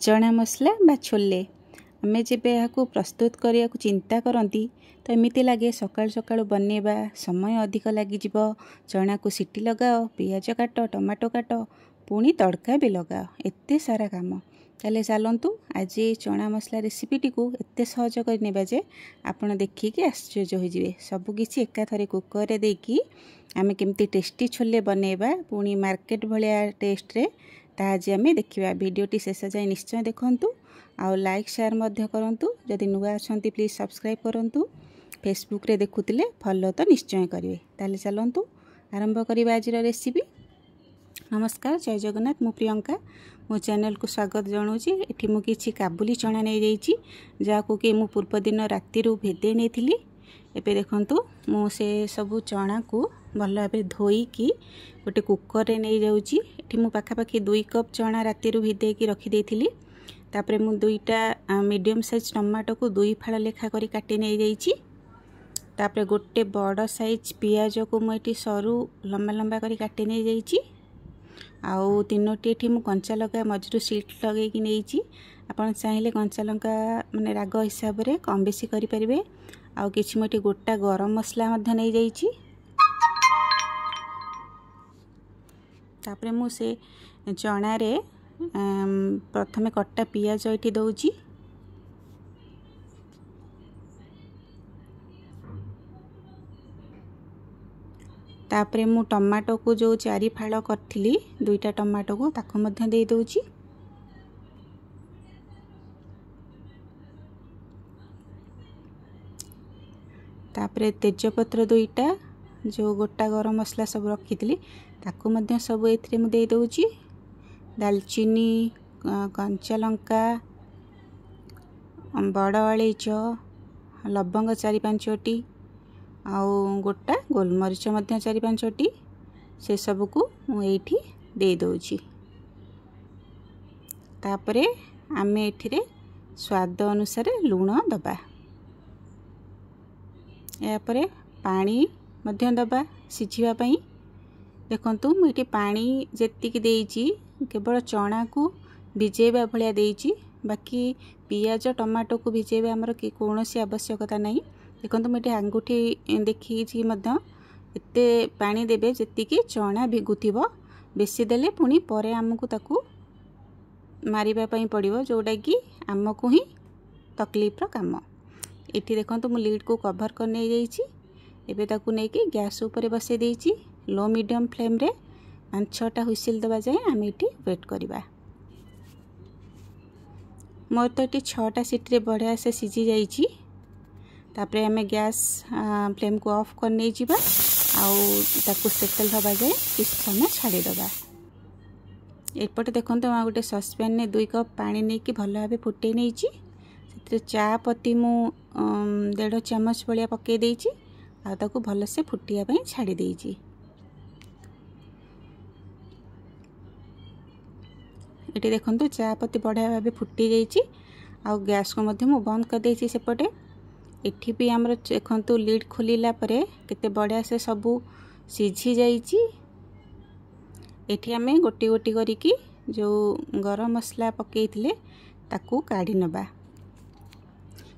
चना मसला बा छोले आमे जब यह प्रस्तुत करने को चिंता करती तो एमती लगे सकाल सकाल बनवा समय अधिक लग चना को सीटी लगाओ पियाज काट टमाटो काट पुणी तड़का भी लगाओ एते सारा काम ताले चलतु आज चना मसला रेसिपीटी को एते सहज करने जे आपण देखिकी आश्चर्य होइजिवे सबकिछि एकाथरे कुकर देकी आमे केमती टेस्टी छोले बनैबा पुणी मार्केट भलिया टेस्ट रे ता आज आमे देखिबा वीडियोटी शेष जाए निश्चय देखंतु आउ लाइक शेयर मध्य करंतु जदि नुआ अछंती प्लीज सब्सक्राइब करंतु फेसबुक रे देखुतिले फॉलो तो निश्चय करिवे ताले चलंतु आरंभ करिबा आज रेसिपी। नमस्कार जय जगन्नाथ मु प्रियंका मो चैनल को स्वागत जनाऊँगी। एठी मु किछि काबुली चना नहीं जाइछि जाको कि मु पूर्व दिन राति भेदे नहीं एबे देखंतु मु से सब चना को भल भाव धोईकी गोटे कुकर रे नहीं जाउछि। एठी मु पाखापाखि 2 कप चना राति भिदे की रखी देइथिली। तापरे मु 2टा मीडियम साइज टमाटो को 2 फाड़ लेखा करी काटी नहीं जाइछि। तापरे गोटे बड़ साइज पियाज को मु एठी सरू लंबा लंबा करी काटी नहीं जाइछि। आउ 3टी एठी मु कंचा लंका मझरू सीट लगे कि नहीं आपन चाहिले कंचा लंका माने राग हिसाब रे कम बेसी करि परिबे। आउ किछि मोटी गोटा गरम मसला मध्य नहीं जाइछि। तापरे मु से चना रे प्रथमे कट्टा पियाज एठी दउछि। तापरे मु टमाटो को जो 4 फाड़ करथिली 2टा टमाटो को ताको मध्य दे दउछि। तापरे तेजपत्र 2टा जो गोटा गरम मसला सब रखी ताको मध्य सब एथरे मु दे दउछि। दालचीनी कंचा लंका बड़ अळेच लवंग 4-5टी आउ गोटा गोलमरीच मध्य 4-5टी से सब को मु एठी दे दउछि। तापरे आमे एठिरे स्वाद अनुसार लूण दबा यापरे पानी मध्य दबा सिझिबा पई। देखंतु मु एठी पानी जेतिकी देइछि केवल चना को भिजेबा भलिया देइछि बाकी पियाज टमाटो को भिजेबा हमर कि कोनोसी आवश्यकता नहीं। देखंतु मु एठी आंगुठी देखिछि मध्य एते पानी देबे जेतिकी चना भिगुथिबो बेसी देले पुनी परे हमकु ताकू मारिबा पई पड़िबो जोडा कि हमकु ही तकलीफ रो काम। एठी देखंतु मु लीड को कवर कर नै जाइछि। एबे ताकू नै कि गैस ऊपर बसे देइछि लो मीडियम फ्लेम रे 5-6टा हुइसिल दबा जाए आमे एठी वेट करिबा। मोर तो एठी 6टा सीट रे बढ़िया से सिझी जाइछि। तापरे आमे गैस फ्लेम को ऑफ कर नै जिबा आउ ताकू सेटल दबा जाए किछ समय छाडी दबा। एपटे देखंतु आ गोटे ससपैन ने 2 कप पानी नै कि भल भाबे फुटे नैछि। सेते चा पत्ती मु 1.5 चम्मच भलिया पके देइछि आ ताकू भल से फुटिया पई छाडी देइछि। एटी देखंतु चा पत्ती बढ़िया भाबे फुटी जाइछि आ गैस को मध्य मु बंद कर देइछि। सेपटे एठी भी हमर देखंतु लीड खोलिला परे केते बढ़िया से सबु सिझी जाइछि। एठी हमें गोटी गोटी करी की जो गरम मसला पकेइथिले ताकू काढी नबा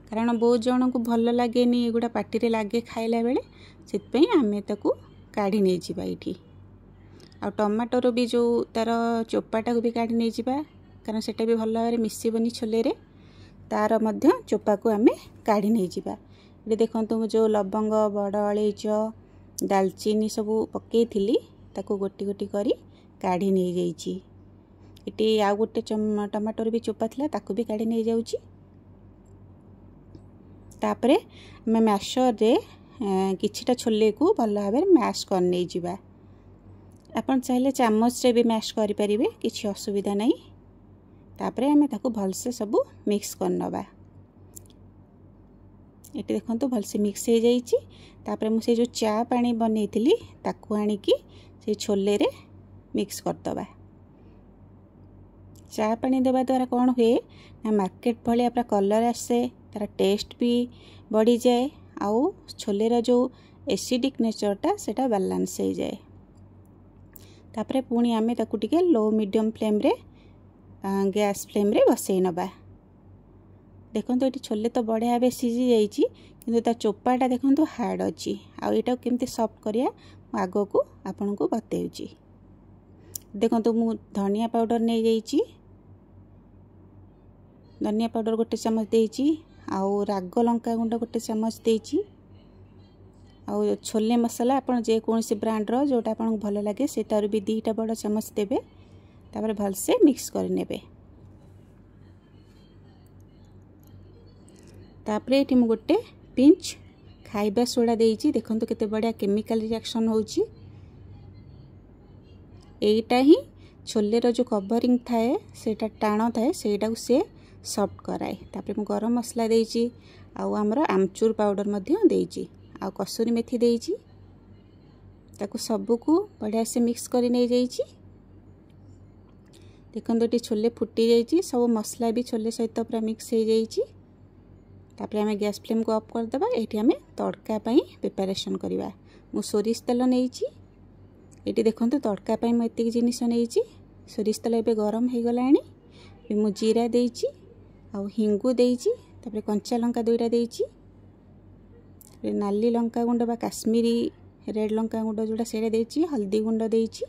कारण बहुत जन को भल लागेनी एगुडा पार्टी रे लागे खाइला बेले सेत पई हमें ताकू काढी नै जिबा। एठी आ टमाटो भी जो तार चोपाटा को भी काढी नै जिबा कारण सेटा भी भल भाबे मिसिबनी छोले रे तार मध्य चोपा को हमें काढी नै जिबा। ये देखंतु जो लवंग बड़ अळेच दालचीनी सब पकेइथिली ताकू गोटी गोटी करी काढी नै जाइछि। एटी आ गोटे टमाटो भी चोपा थिला ताकू भी काढी नै जाउछि। तापरे हमें मैशर रे किछिटा छोले को भल भाबे मैश कर नै जिबा। आपन चाहिले चामच रे भी मैश करि परिबे किछि असुविधा नहीं। तापरे हमें ताकू भल से सब मिक्स कर नबा। एटी देखंतु भल से मिक्स हो जाइछि। तापरे मु से जो चा पानी बनैथिली ताकू आनी की से छोले रे मिक्स कर दबा। चा पानी देबा द्वारा कोन हुए ना मार्केट भलिया पूरा कलर आसे तार टेस्ट भी बढ़ी जाए आउ छोले रा जो एसिडिक नेचरटा सेटा बैलेंस हो जाए। तापरे पुणी आमे ताकू टिके लो मीडियम फ्लेम रे गैस फ्लेम रे बसई नबा। देखो ये छोले तो बढ़िया भाव सीझी जाइए किंतु ता चोपाटा देखो हार्ड अच्छी आईटा केमती सॉफ्ट करिया आग को आपन को बतेउची। देखो मु धनिया पाउडर नहीं जाइए, धनिया पाउडर गोटे चमच देइची, आउ राग लंका गुंड गोटे चमच देइची, आउ छोले मसला आपन जे कोनसी ब्रांड रो जोटा आपन भल लगे सेटार भी 2टा बड़ चमच देबे। तापर भलसे मिक्स कर नेबे। तापर एठी मु गोटे पिंच खाइबा सोडा देइची। देखंतु केते बढ़िया केमिकल रिएक्शन होउची। एटा ही छोले रो जो कवरिंग थाए सेटा टाण थाए सेटा से सॉफ्ट कराए। तापर मु गरम मसला देइची, आउ हमर आमचूर पाउडर मध्य देइची, आउ कसूरी मेथी देइची। ताकू सबु को बढ़िया से मिक्स करी नै जाइची। देखंतु एटी छोले फुटी जाइची, सब मसला भी छोले सहित पूरा मिक्स हो जाइची। तापर हमें गैस फ्लेम को ऑफ कर देबा। एटी हमें तड़का पई प्रिपरेशन करिवा। मु सोरिष तेल नेइची। एटी देखंतु तड़का पई म एतिक जिनिस नेइची। सोरिष तेल एबे गरम हो गलानी। मु जीरा देइची, आउ हिंगु देइची, तापर कंचा लंका 2टा देइची, नाली लंका गुंड बा काश्मीरी रेड लंका गुंड जोटा सेडा देइची, हल्दी गुंड देइची।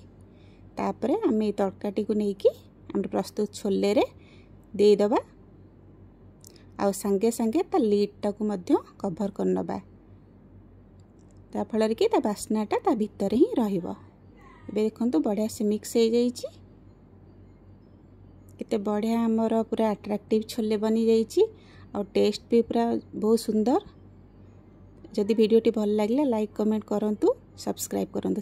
तापर हमें तड़काटी को नेकी हमर प्रस्तुत छोले रे दे दबा। आउ संगे संगे ता लीडटा को मध्य कवर कर नबा। ता फल कि ता बास्नाटा ता भीतर ही रहिबो। एबे देखंतु बढ़िया से मिक्स हो जाइची। केते बढ़िया हमर पूरा अट्रैक्टिव छोले बनी जाइची और टेस्ट भी पूरा बहुत सुंदर। जदि वीडियोटी भल लागले लाइक कमेंट करंतु, सब्सक्राइब करंतु।